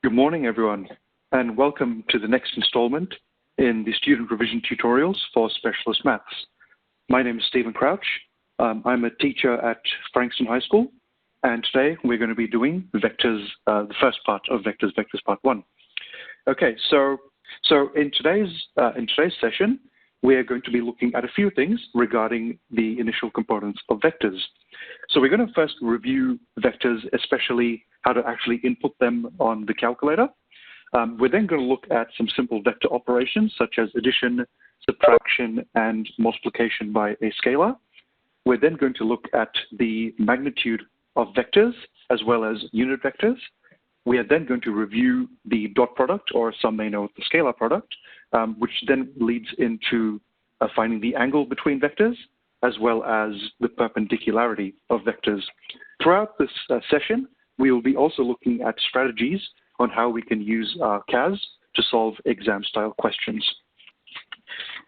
Good morning, everyone, and welcome to the next installment in the student revision tutorials for specialist maths. My name is Stephen Crouch. I'm a teacher at Frankston High School, and today we're going to be doing vectors, the first part of vectors part 1. Okay, so in today's session, we're going to be looking at a few things regarding the initial components of vectors. So we're going to first review vectors, especially how to actually input them on the calculator. We're then going to look at some simple vector operations such as addition, subtraction, and multiplication by a scalar. We're then going to look at the magnitude of vectors as well as unit vectors. We are then going to review the dot product, or some may know the scalar product, which then leads into finding the angle between vectors as well as the perpendicularity of vectors. Throughout this session, we will be also looking at strategies on how we can use CAS to solve exam-style questions.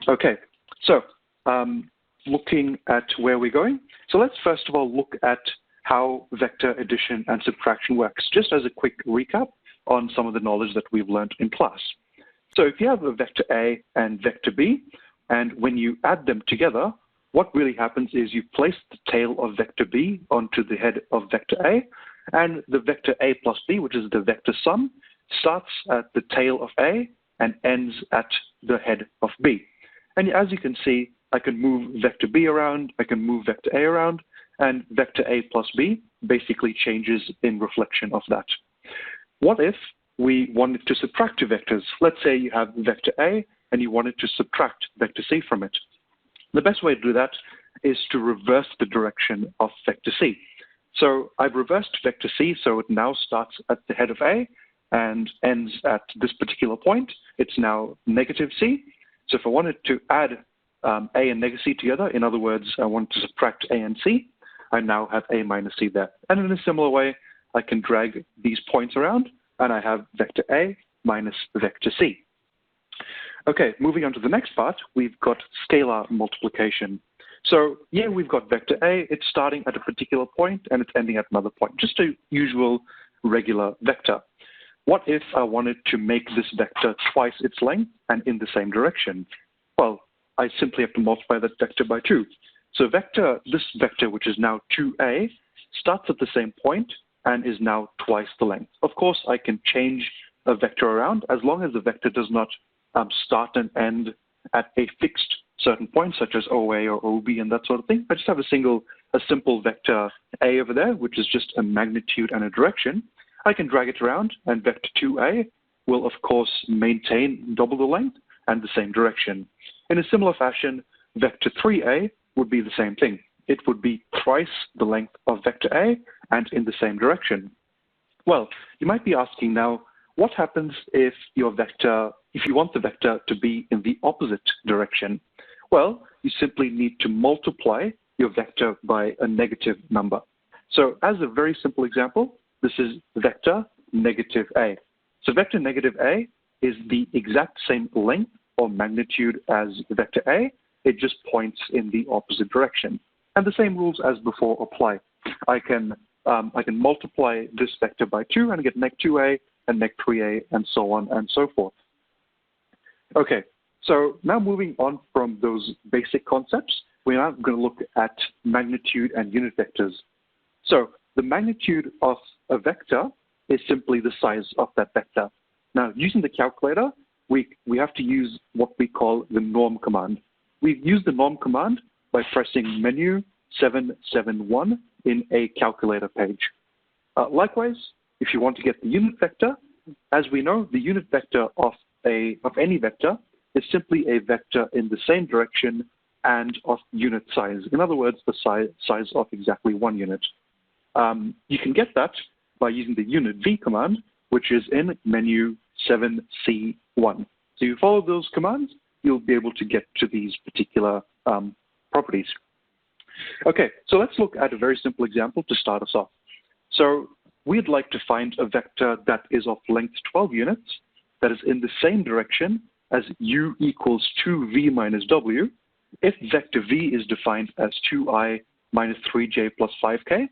Okay, so looking at where we're going. So let's first of all look at how vector addition and subtraction works, just as a quick recap on some of the knowledge that we've learned in class. So if you have a vector A and vector B, and when you add them together, what really happens is you place the tail of vector B onto the head of vector A, and the vector A plus B, which is the vector sum, starts at the tail of A and ends at the head of B. And as you can see, I can move vector B around, I can move vector A around, and vector A plus B basically changes in reflection of that. What if we wanted to subtract two vectors? Let's say you have vector A and you wanted to subtract vector C from it. The best way to do that is to reverse the direction of vector C. So I've reversed vector C, so it now starts at the head of A and ends at this particular point. It's now negative C. So if I wanted to add A and negative C together, in other words, I want to subtract A and C, I now have A minus C there. And in a similar way, I can drag these points around, and I have vector A minus vector C. Okay, moving on to the next part, we've got scalar multiplication. So yeah, we've got vector A, it's starting at a particular point and it's ending at another point, just a usual regular vector. What if I wanted to make this vector twice its length and in the same direction? Well, I simply have to multiply that vector by 2. So this vector, which is now 2A, starts at the same point and is now twice the length. Of course, I can change a vector around as long as the vector does not start and end at a fixed certain point, such as OA or OB and that sort of thing. I just have a simple vector A over there, which is just a magnitude and a direction. I can drag it around, and vector 2A will, of course, maintain double the length and the same direction. In a similar fashion, vector 3A would be the same thing. It would be twice the length of vector A and in the same direction. Well, you might be asking now, what happens if you want the vector to be in the opposite direction? Well, you simply need to multiply your vector by a negative number. So as a very simple example, this is vector negative A. So vector negative A is the exact same length or magnitude as vector A. It just points in the opposite direction. And the same rules as before apply. I can multiply this vector by 2 and get neg 2A and neg 3A and so on and so forth. Okay, so now moving on from those basic concepts, we're now going to look at magnitude and unit vectors. So the magnitude of a vector is simply the size of that vector. Now, using the calculator, we have to use what we call the norm command. We've used the norm command by pressing menu 771 in a calculator page. Likewise, if you want to get the unit vector, as we know, the unit vector of any vector is simply a vector in the same direction and of unit size. In other words, the size of exactly 1 unit. You can get that by using the unit v command, which is in menu 7C1. So you follow those commands, you'll be able to get to these particular properties. Okay, so let's look at a very simple example to start us off. So we'd like to find a vector that is of length 12 units, that is in the same direction as u equals 2v minus w, if vector v is defined as 2i minus 3j plus 5k,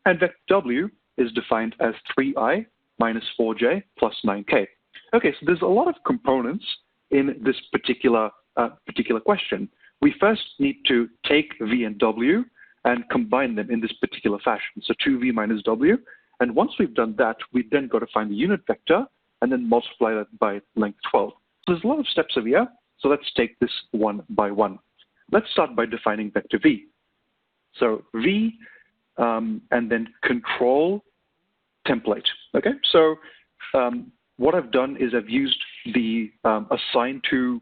and vector w is defined as 3i minus 4j plus 9k. Okay, so there's a lot of components in this particular question. We first need to take v and w and combine them in this particular fashion. So 2v minus w. And once we've done that, we've then got to find the unit vector and then multiply that by length 12. So there's a lot of steps over here. So let's take this one by one. Let's start by defining vector v. So v and then control template. Okay, so what I've done is I've used the assign to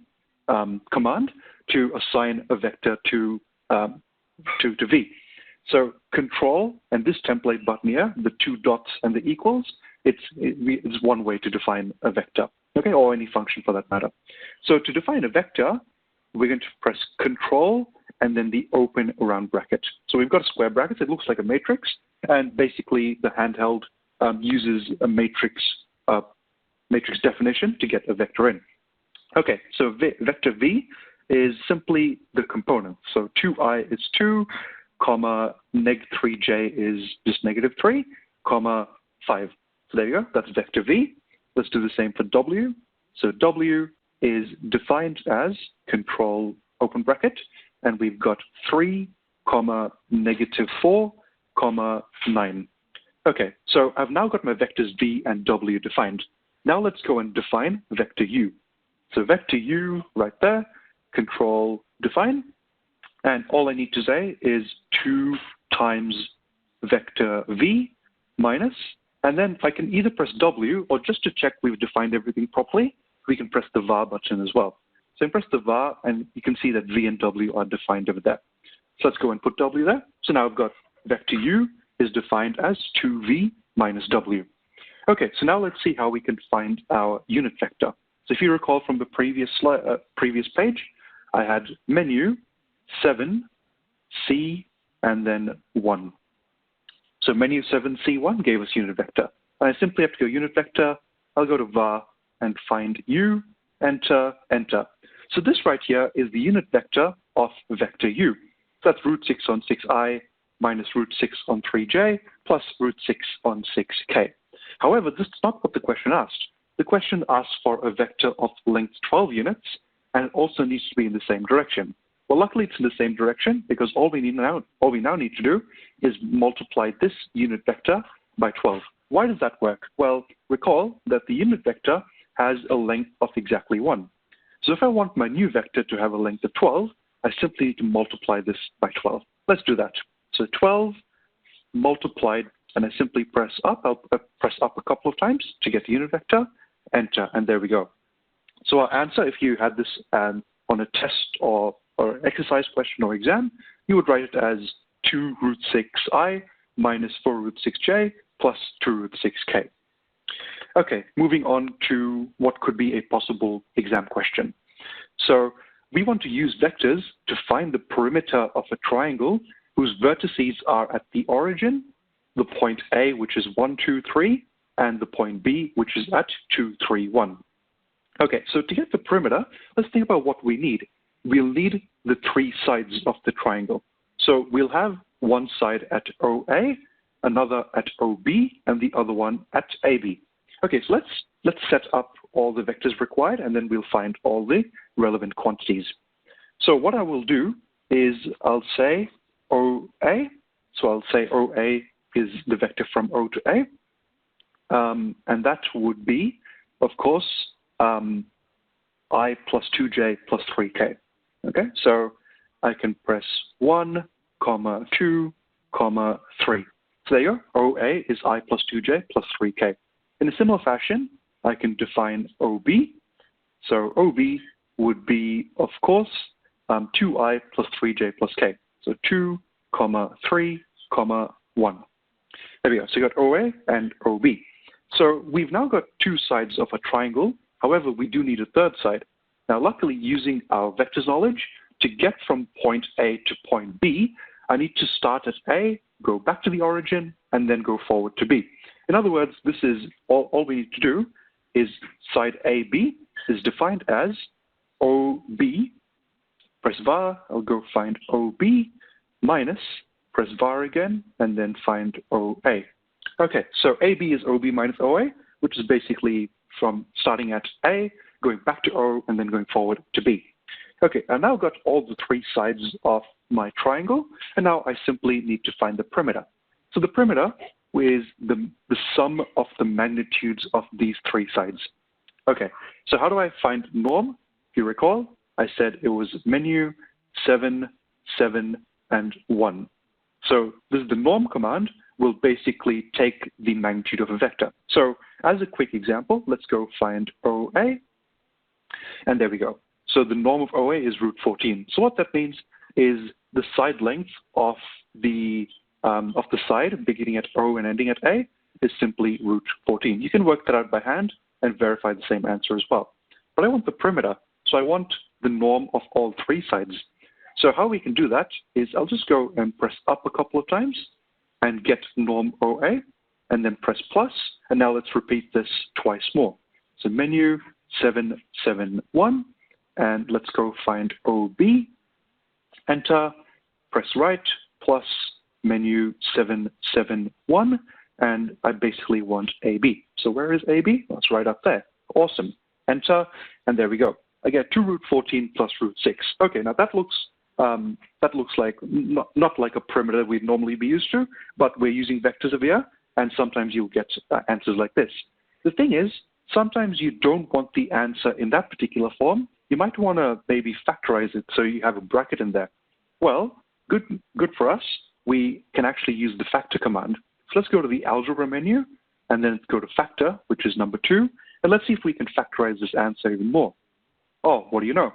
command to assign a vector to v. So control and this template button here, the two dots and the equals, it's one way to define a vector, okay, or any function for that matter. So to define a vector, we're going to press control and then the open round bracket. So we've got a square bracket. It looks like a matrix, and basically the handheld uses a matrix definition to get a vector in. Okay, so vector v is simply the component. So 2i is 2, comma, -3j is just -3, comma, 5. So there you go, that's vector v. Let's do the same for w. So w is defined as control open bracket, and we've got 3, comma, -4, comma, 9. Okay, so I've now got my vectors v and w defined. Now let's go and define vector u. So vector u right there, control define, and all I need to say is 2 times vector v minus, and then I can either press w, or just to check we've defined everything properly, we can press the var button as well. So I press the var, and you can see that v and w are defined over there. So let's go and put w there. So now I've got vector u is defined as 2v minus w. Okay, so now let's see how we can find our unit vector. So if you recall from the previous page, I had menu 7, C, and then 1. So menu 7, C1 gave us unit vector. And I simply have to go unit vector, I'll go to var and find u, enter, enter. So this right here is the unit vector of vector u. So that's root 6 on 6i minus root 6 on 3j plus root 6 on 6k. However, this is not what the question asked. The question asks for a vector of length 12 units, and it also needs to be in the same direction. Well, luckily it's in the same direction, because all we now need to do is multiply this unit vector by 12. Why does that work? Well, recall that the unit vector has a length of exactly 1. So if I want my new vector to have a length of 12, I simply need to multiply this by 12. Let's do that. So 12 multiplied, and I simply press up. I'll press up a couple of times to get the unit vector, enter, and there we go. So our answer, if you had this on a test or exercise question or exam, you would write it as 2 root 6i minus 4 root 6j plus 2 root 6k. Okay, moving on to what could be a possible exam question. So we want to use vectors to find the perimeter of a triangle whose vertices are at the origin, the point A, which is 1, 2, 3, and the point B, which is at 2, 3, 1. Okay, so to get the perimeter, let's think about what we need. We'll need the 3 sides of the triangle. So we'll have one side at OA, another at OB, and the other one at AB. Okay, so let's set up all the vectors required, and then we'll find all the relevant quantities. So what I will do is I'll say OA. So I'll say OA is the vector from O to A. And that would be, of course, I plus 2j plus 3k. Okay, so I can press 1, 2, 3. So there you go. OA is I plus 2j plus 3k. In a similar fashion, I can define OB. So OB would be, of course, 2i plus 3j plus k. So 2, 3, 1. There we go. So you got OA and OB. So we've now got 2 sides of a triangle. However, we do need a third side. Now, luckily, using our vectors knowledge, to get from point A to point B, I need to start at A, go back to the origin, and then go forward to B. In other words, this is all we need to do is side AB is defined as OB, press var, I'll go find OB, minus, press var again, and then find OA. Okay, so AB is OB minus OA. which is basically from starting at A, going back to O, and then going forward to B. Okay, I now got all the three sides of my triangle, and now I simply need to find the perimeter. So the perimeter is the sum of the magnitudes of these three sides. Okay, so how do I find norm? If you recall, I said it was menu, 7, 7, and 1. So this is the norm command will basically take the magnitude of a vector. So as a quick example, let's go find OA, and there we go. So the norm of OA is root 14. So what that means is the side length of the side beginning at O and ending at A is simply root 14. You can work that out by hand and verify the same answer as well. But I want the perimeter, so I want the norm of all three sides. So how we can do that is I'll just go and press up a couple of times and get norm OA, and then press plus, and now let's repeat this twice more. So menu 7, 7, 1, and let's go find OB, enter, press right, plus menu 7, 7, 1, and I basically want AB. So where is AB? Well, it's right up there. Awesome. Enter, and there we go. I get 2 root 14 plus root 6. Okay, now that looks like not like a perimeter we'd normally be used to, but we're using vectors over here, and sometimes you'll get answers like this. The thing is, sometimes you don't want the answer in that particular form. You might want to maybe factorize it so you have a bracket in there. Well, good for us. We can actually use the factor command. So let's go to the algebra menu, and then go to factor, which is number 2, and let's see if we can factorize this answer even more. Oh, what do you know?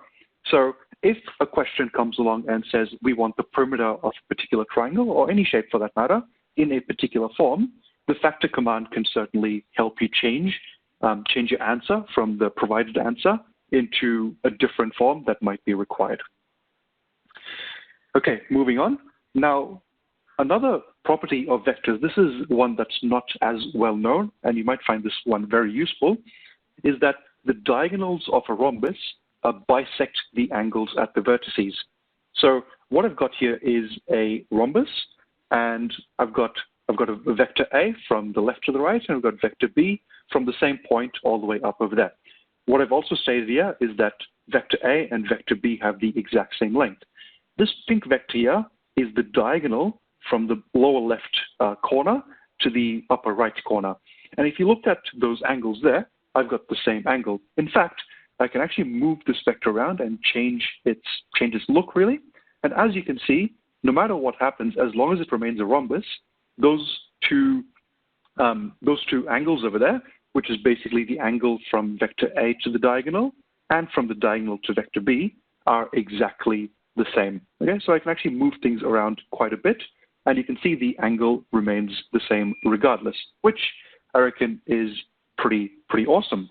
So if a question comes along and says we want the perimeter of a particular triangle, or any shape for that matter, in a particular form, the factor command can certainly help you change your answer from the provided answer into a different form that might be required. Okay, moving on. Now, another property of vectors, this is one that's not as well known, and you might find this one very useful, is that the diagonals of a rhombus bisect the angles at the vertices. So what I've got here is a rhombus, and I've got a vector A from the left to the right, and I've got vector B from the same point all the way up over there. What I've also stated here is that vector A and vector B have the exact same length. This pink vector here is the diagonal from the lower left corner to the upper right corner. And if you looked at those angles there, I've got the same angle. In fact, I can actually move this vector around and change its look, really. And as you can see, no matter what happens, as long as it remains a rhombus, those two angles over there, which is basically the angle from vector A to the diagonal and from the diagonal to vector B, are exactly the same. Okay, so I can actually move things around quite a bit, and you can see the angle remains the same regardless, which I reckon is pretty awesome.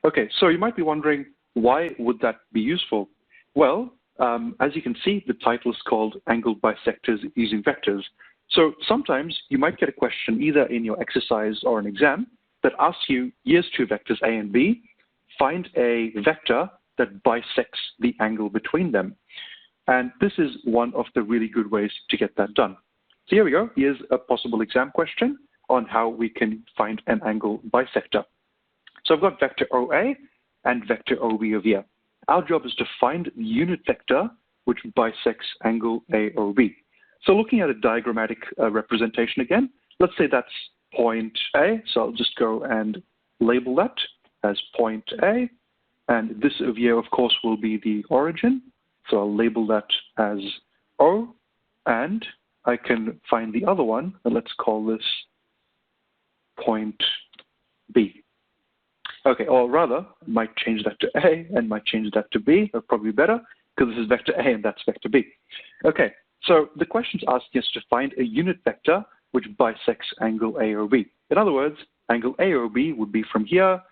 Okay, so you might be wondering, why would that be useful? Well, as you can see, the title is called Angle Bisectors Using Vectors. So sometimes you might get a question either in your exercise or an exam that asks you, here's two vectors A and B, find a vector that bisects the angle between them. And this is one of the really good ways to get that done. So here we go. Here's a possible exam question on how we can find an angle bisector. So I've got vector OA and vector OB over here. Our job is to find the unit vector which bisects angle AOB. So looking at a diagrammatic representation again, let's say that's point A. So I'll just go and label that as point A. And this over here, of course, will be the origin. So I'll label that as O. And I can find the other one, and let's call this point B. Okay, or rather, I might change that to A and might change that to B. That's probably better, because this is vector A and that's vector B. Okay, so the question's asking us to find a unit vector which bisects angle AOB. In other words, angle AOB would be from here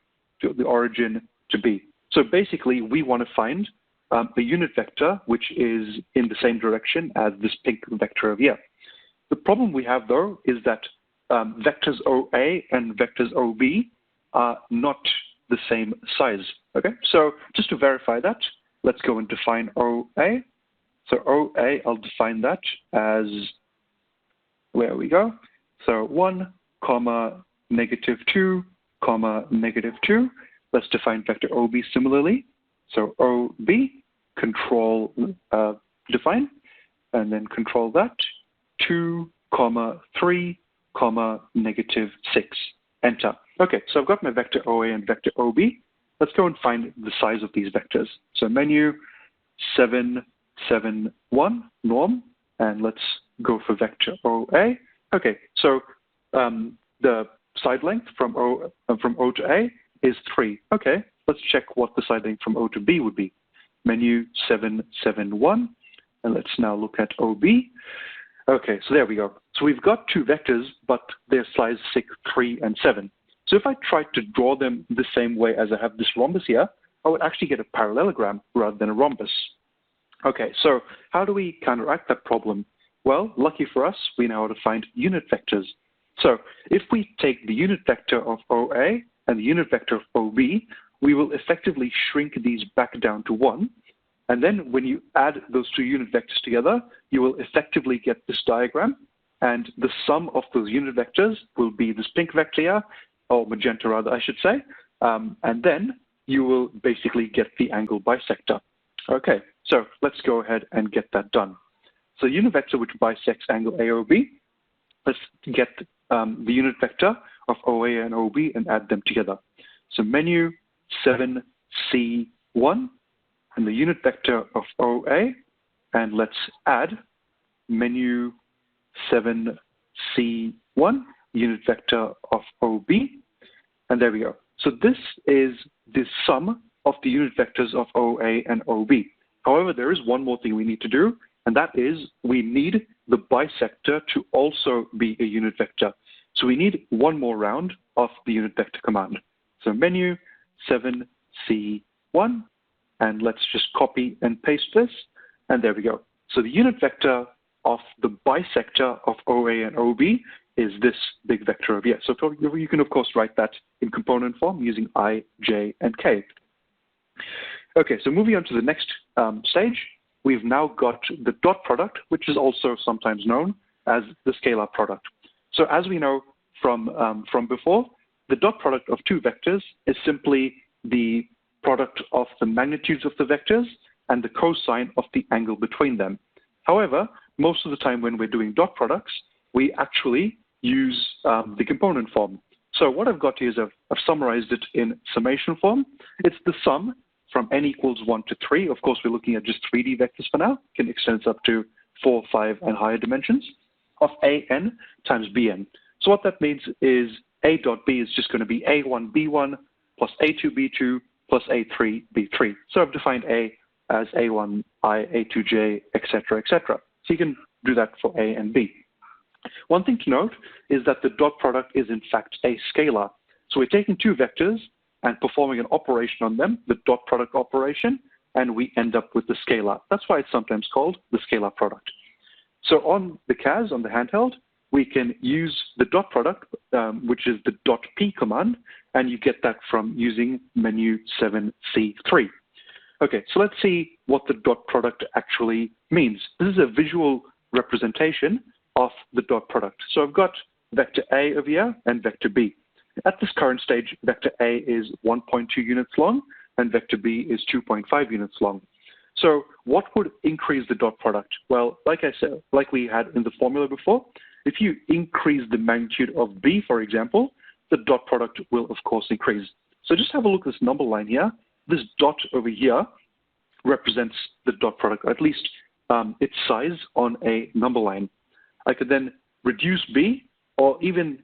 to the origin to B. So basically, we want to find a unit vector which is in the same direction as this pink vector over here. The problem we have, though, is that vectors OA and vectors OB are not the same size. Okay, so just to verify that, let's go and define OA. So OA, I'll define that as, where we go? So 1, -2, comma, -2. Let's define vector OB similarly. So OB, control define, and then control that, 2, comma, 3, comma, -6. Enter. Okay, so I've got my vector OA and vector OB. Let's go and find the size of these vectors. So menu 7, 7, 1, norm, and let's go for vector OA. Okay, so the side length from O to A is 3. Okay, let's check what the side length from O to B would be. Menu 7, 7, 1, and let's now look at OB. Okay, so there we go. So we've got two vectors, but they're size 6, 3, and 7. So if I tried to draw them the same way as I have this rhombus here, I would actually get a parallelogram rather than a rhombus. Okay, so how do we counteract that problem? Well, lucky for us, we know how to find unit vectors. So if we take the unit vector of OA and the unit vector of OB, we will effectively shrink these back down to 1. And then when you add those two unit vectors together, you will effectively get this diagram. And the sum of those unit vectors will be this pink vector here, or magenta rather, I should say. And then you will basically get the angle bisector. Okay, so let's go ahead and get that done. So unit vector which bisects angle AOB, let's get the unit vector of OA and OB and add them together. So menu 7C1 and the unit vector of OA, and let's add menu 7C1, unit vector of OB, and there we go. So this is the sum of the unit vectors of OA and OB. However, there is one more thing we need to do, and that is we need the bisector to also be a unit vector. So we need one more round of the unit vector command. So menu 7C1, and let's just copy and paste this, and there we go. So the unit vector of the bisector of OA and OB is this big vector over here. So you can, of course, write that in component form using I, J, and K. Okay, so moving on to the next stage, we've now got the dot product, which is also sometimes known as the scalar product. So as we know from before, the dot product of two vectors is simply the product of the magnitudes of the vectors and the cosine of the angle between them. However, most of the time when we're doing dot products, we actually use the component form. So what I've got here is I've summarized it in summation form. It's the sum from n equals 1 to 3. Of course, we're looking at just 3D vectors for now. Can extend this up to 4, 5, and higher dimensions of an times bn. So what that means is a dot b is just going to be a1 b1 plus a2 b2 plus a3 b3. So I've defined a as a1 I, a2 j, etc., etc. So you can do that for a and b. One thing to note is that the dot product is in fact a scalar. So we're taking two vectors and performing an operation on them, the dot product operation, and we end up with the scalar. That's why it's sometimes called the scalar product. So on the CAS, on the handheld, we can use the dot product, which is the dot P command, and you get that from using menu 7C3. Okay, so let's see what the dot product actually means. This is a visual representation of the dot product. So I've got vector A over here and vector B. At this current stage, vector A is 1.2 units long and vector B is 2.5 units long. So what would increase the dot product? Well, like I said, like we had in the formula before, if you increase the magnitude of B, for example, the dot product will of course increase. So just have a look at this number line here. This dot over here represents the dot product, or at least its size on a number line. I could then reduce B, or even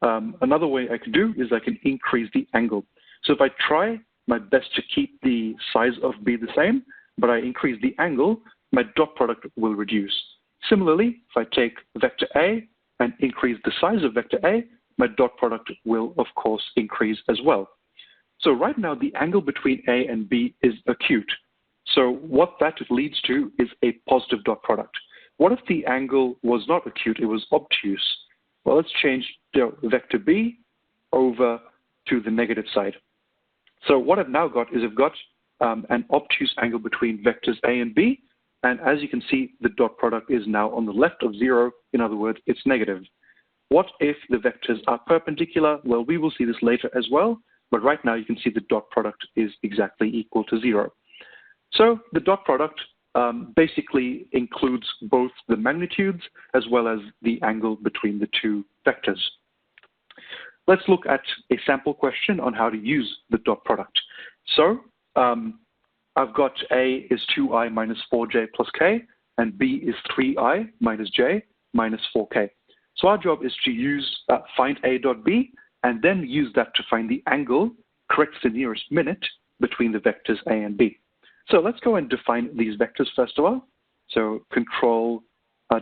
another way I could do is I can increase the angle. So if I try my best to keep the size of B the same, but I increase the angle, my dot product will reduce. Similarly, if I take vector A and increase the size of vector A, my dot product will of course increase as well. So right now the angle between A and B is acute. So what that leads to is a positive dot product. What if the angle was not acute, it was obtuse? Well, let's change vector B over to the negative side. So what I've now got is I've got an obtuse angle between vectors A and B, and as you can see, the dot product is now on the left of 0. In other words, it's negative. What if the vectors are perpendicular? Well, we will see this later as well, but right now you can see the dot product is exactly equal to 0. So the dot product basically includes both the magnitudes as well as the angle between the two vectors. Let's look at a sample question on how to use the dot product. So I've got A is 2i minus 4j plus k, and B is 3i minus j minus 4k. So our job is to use find A dot B, and then use that to find the angle correct to the nearest minute between the vectors A and B. So let's go and define these vectors first of all. So control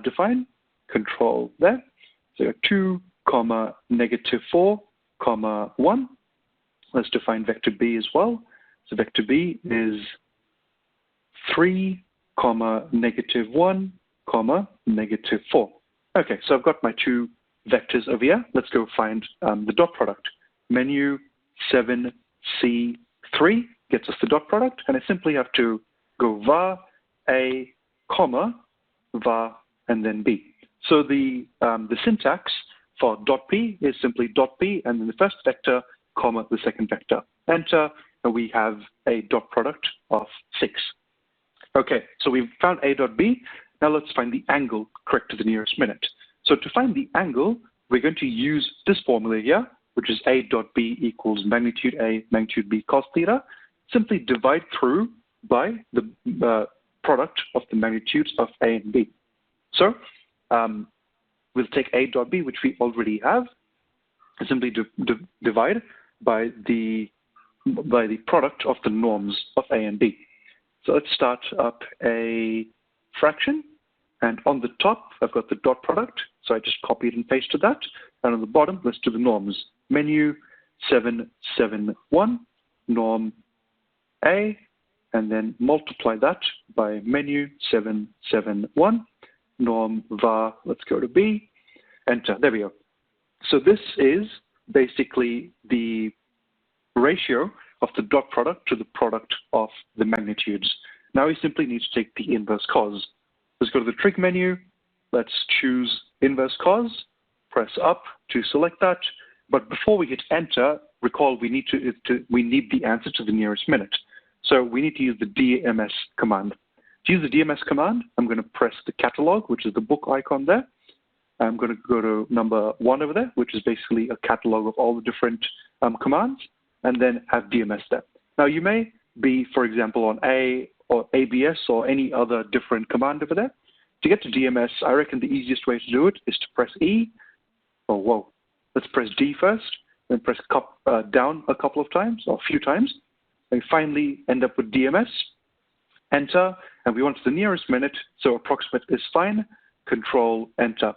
define, control there. So 2, negative 4, 1. Let's define vector B as well. So vector B is 3, negative 1, negative 4. Okay, so I've got my two vectors over here. Let's go find the dot product. Menu 7C3 gets us the dot product, and I simply have to go var A, var, and then B. So the syntax for dot P is simply dot P, and then the first vector, the second vector. Enter, and we have a dot product of 6. Okay, so we've found A dot B. Now let's find the angle correct to the nearest minute. So to find the angle, we're going to use this formula here, which is A dot B equals magnitude A, magnitude B cos theta. Simply divide through by the product of the magnitudes of A and B. So we'll take A dot B, which we already have, and simply divide by the product of the norms of A and B. So let's start up a fraction, and on the top I've got the dot product, so I just copied and pasted that, and on the bottom let's do the norms. Menu 771, norm A, and then multiply that by menu 771, norm var, let's go to B, enter, there we go. So this is basically the ratio of the dot product to the product of the magnitudes. Now we simply need to take the inverse cos. Let's go to the trig menu, let's choose inverse cos, press up to select that, but before we hit enter, recall we need the answer to the nearest minute. So we need to use the DMS command. To use the DMS command, I'm going to press the catalog, which is the book icon there. I'm going to go to number 1 over there, which is basically a catalog of all the different commands, and then have DMS there. Now you may be, for example, on A or ABS or any other different command over there. To get to DMS, I reckon the easiest way to do it is to press E. Oh, whoa. Let's press D first, then press down a couple of times or a few times, and finally end up with DMS. Enter, and we want the nearest minute, so approximate is fine. Control, enter.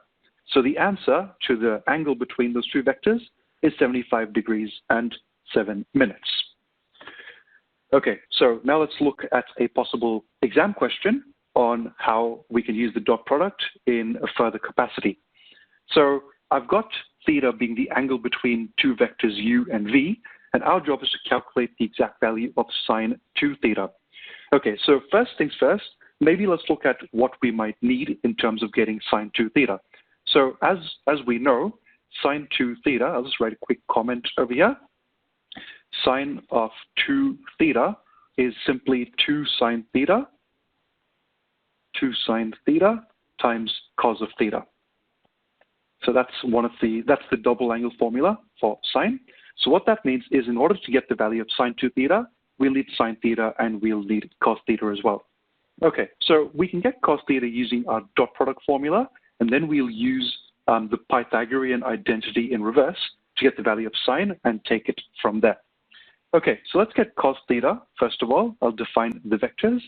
So the answer to the angle between those two vectors is 75 degrees and 7 minutes. Okay, so now let's look at a possible exam question on how we can use the dot product in a further capacity. So I've got theta being the angle between two vectors u and v, and our job is to calculate the exact value of sine 2 theta. Okay, so first things first, maybe let's look at what we might need in terms of getting sine 2 theta. So as we know, sine 2 theta, I'll just write a quick comment over here. Sine of 2 theta is simply 2 sine theta times cos of theta. So that's the double angle formula for sine. So what that means is in order to get the value of sine 2 theta, we'll need sine theta and we'll need cos theta as well. Okay, so we can get cos theta using our dot product formula, and then we'll use the Pythagorean identity in reverse to get the value of sine and take it from there. Okay, so let's get cos theta. First of all, I'll define the vectors.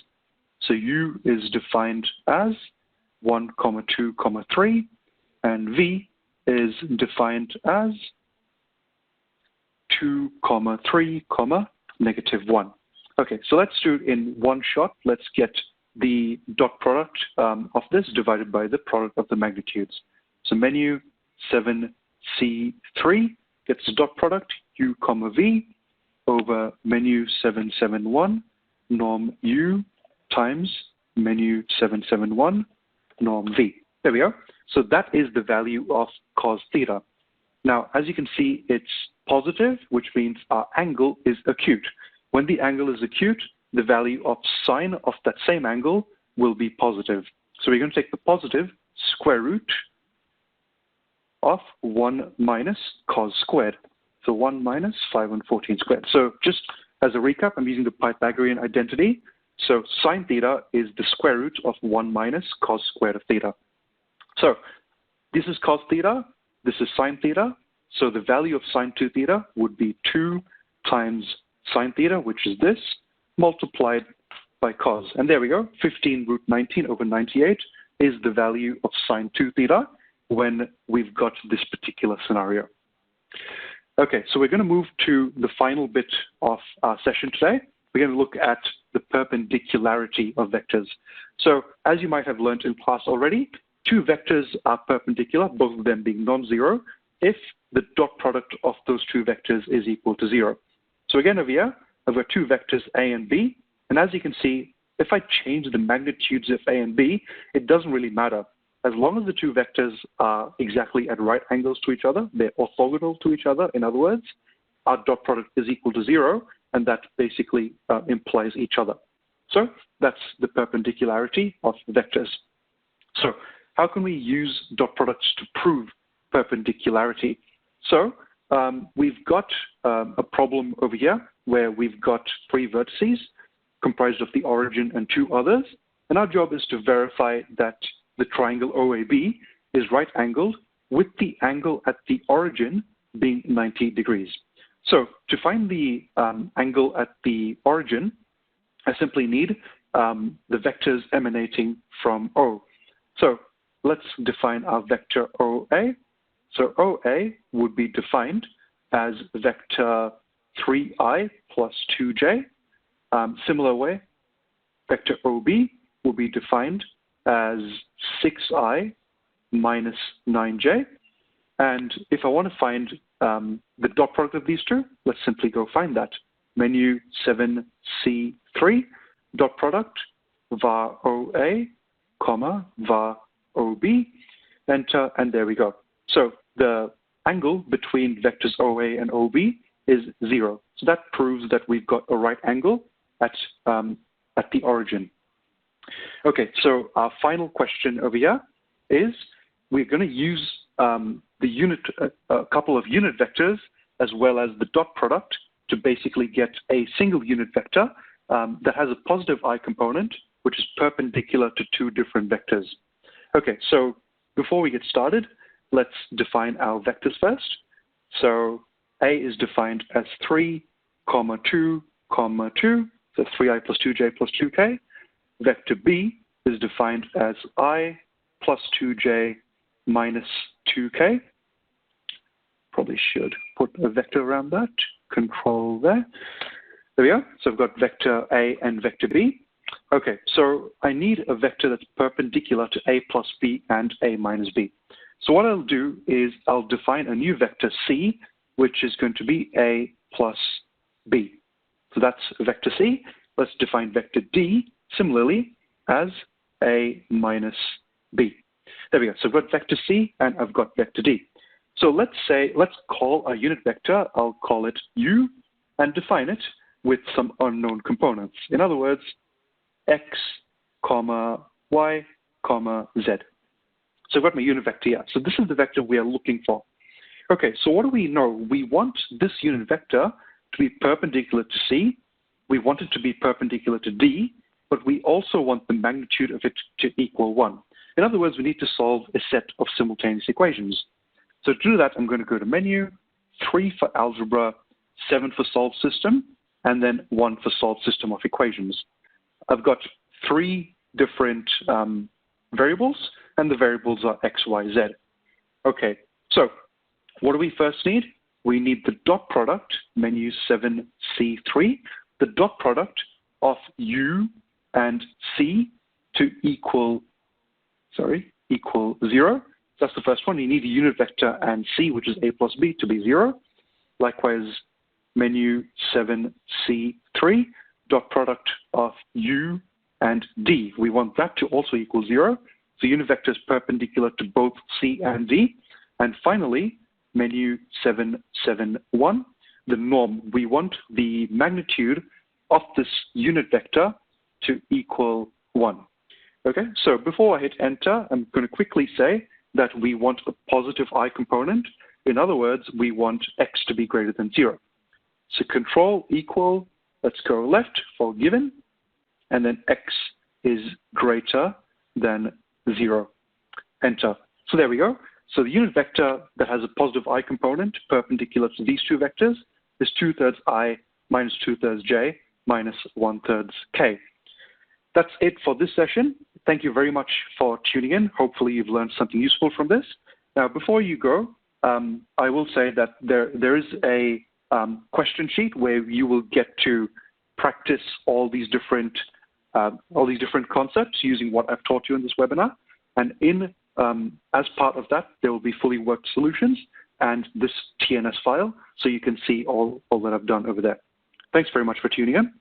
So u is defined as 1, 2, 3, and v is defined as 2, 3, negative 1. Okay, so let's do it in one shot. Let's get the dot product of this divided by the product of the magnitudes. So menu 7C3 gets the dot product u, v over menu 771 norm u times menu 771 norm v. There we go. So that is the value of cos theta. Now, as you can see, it's positive, which means our angle is acute. When the angle is acute, the value of sine of that same angle will be positive. So we're going to take the positive square root of 1 minus cos squared. So 1 minus 5/14 squared. So just as a recap, I'm using the Pythagorean identity. So sine theta is the square root of 1 minus cos squared of theta. So this is cos theta, this is sine theta. So the value of sine 2 theta would be 2 times sine theta, which is this, multiplied by cos. And there we go, 15√19/98 is the value of sine 2 theta when we've got this particular scenario. Okay, so we're going to move to the final bit of our session today. We're going to look at the perpendicularity of vectors. So as you might have learned in class already, two vectors are perpendicular, both of them being non-zero, if the dot product of those two vectors is equal to 0. So again, over here, I've got two vectors A and B, and as you can see, if I change the magnitudes of A and B, it doesn't really matter. As long as the two vectors are exactly at right angles to each other, they're orthogonal to each other, in other words, our dot product is equal to 0, and that basically implies each other. So that's the perpendicularity of vectors. So how can we use dot products to prove perpendicularity? So we've got a problem over here where we've got 3 vertices comprised of the origin and 2 others, and our job is to verify that the triangle OAB is right angled with the angle at the origin being 90 degrees. So to find the angle at the origin, I simply need the vectors emanating from O. So let's define our vector OA. So OA would be defined as vector 3i plus 2j. Similar way, vector OB will be defined as 6i minus 9j. And if I want to find the dot product of these two, let's simply go find that. Menu 7C3, dot product, var OA, comma, var OB, enter, and there we go. So the angle between vectors OA and OB is 0. So that proves that we've got a right angle at the origin. Okay, so our final question over here is we're going to use a couple of unit vectors as well as the dot product to basically get a single unit vector that has a positive I component, which is perpendicular to 2 different vectors. Okay, so before we get started, let's define our vectors first. So A is defined as 3, 2, 2, so 3i plus 2j plus 2k. Vector B is defined as I plus 2j minus 2k. Probably should put a vector around that. Control there. There we go. So I've got vector A and vector B. Okay, so I need a vector that's perpendicular to A plus B and A minus B. So what I'll do is I'll define a new vector C, which is going to be A plus B. So that's vector C. Let's define vector D similarly as A minus B. There we go. So I've got vector C and I've got vector D. So let's call our unit vector, I'll call it U, and define it with some unknown components. In other words, X, comma, Y, comma, Z. So I've got my unit vector here. So this is the vector we are looking for. Okay, so what do we know? We want this unit vector to be perpendicular to C. We want it to be perpendicular to D, but we also want the magnitude of it to equal 1. In other words, we need to solve a set of simultaneous equations. So to do that, I'm going to go to menu, 3 for algebra, 7 for solve system, and then 1 for solve system of equations. I've got 3 different variables, and the variables are x, y, z. Okay, so what do we first need? We need the dot product, menu 7C3, the dot product of U and C to equal 0. That's the first one. You need a unit vector and C, which is A plus B, to be 0. Likewise, menu 7C3, dot product of U and D. We want that to also equal 0. the unit vector is perpendicular to both C and D. And finally, menu 771, the norm. We want the magnitude of this unit vector to equal 1. Okay, so before I hit enter, I'm going to quickly say that we want a positive I component. In other words, we want X to be greater than 0. So control equal, let's go left for given, and then X is greater than 0. Enter. So there we go. So the unit vector that has a positive I component perpendicular to these two vectors is 2/3 I minus 2/3 J minus 1/3 K. That's it for this session. Thank you very much for tuning in. Hopefully you've learned something useful from this. Now, before you go, I will say that there is a question sheet where you will get to practice all these different concepts using what I've taught you in this webinar. And as part of that, there will be fully worked solutions and this TNS file, so you can see all that I've done over there. Thanks very much for tuning in.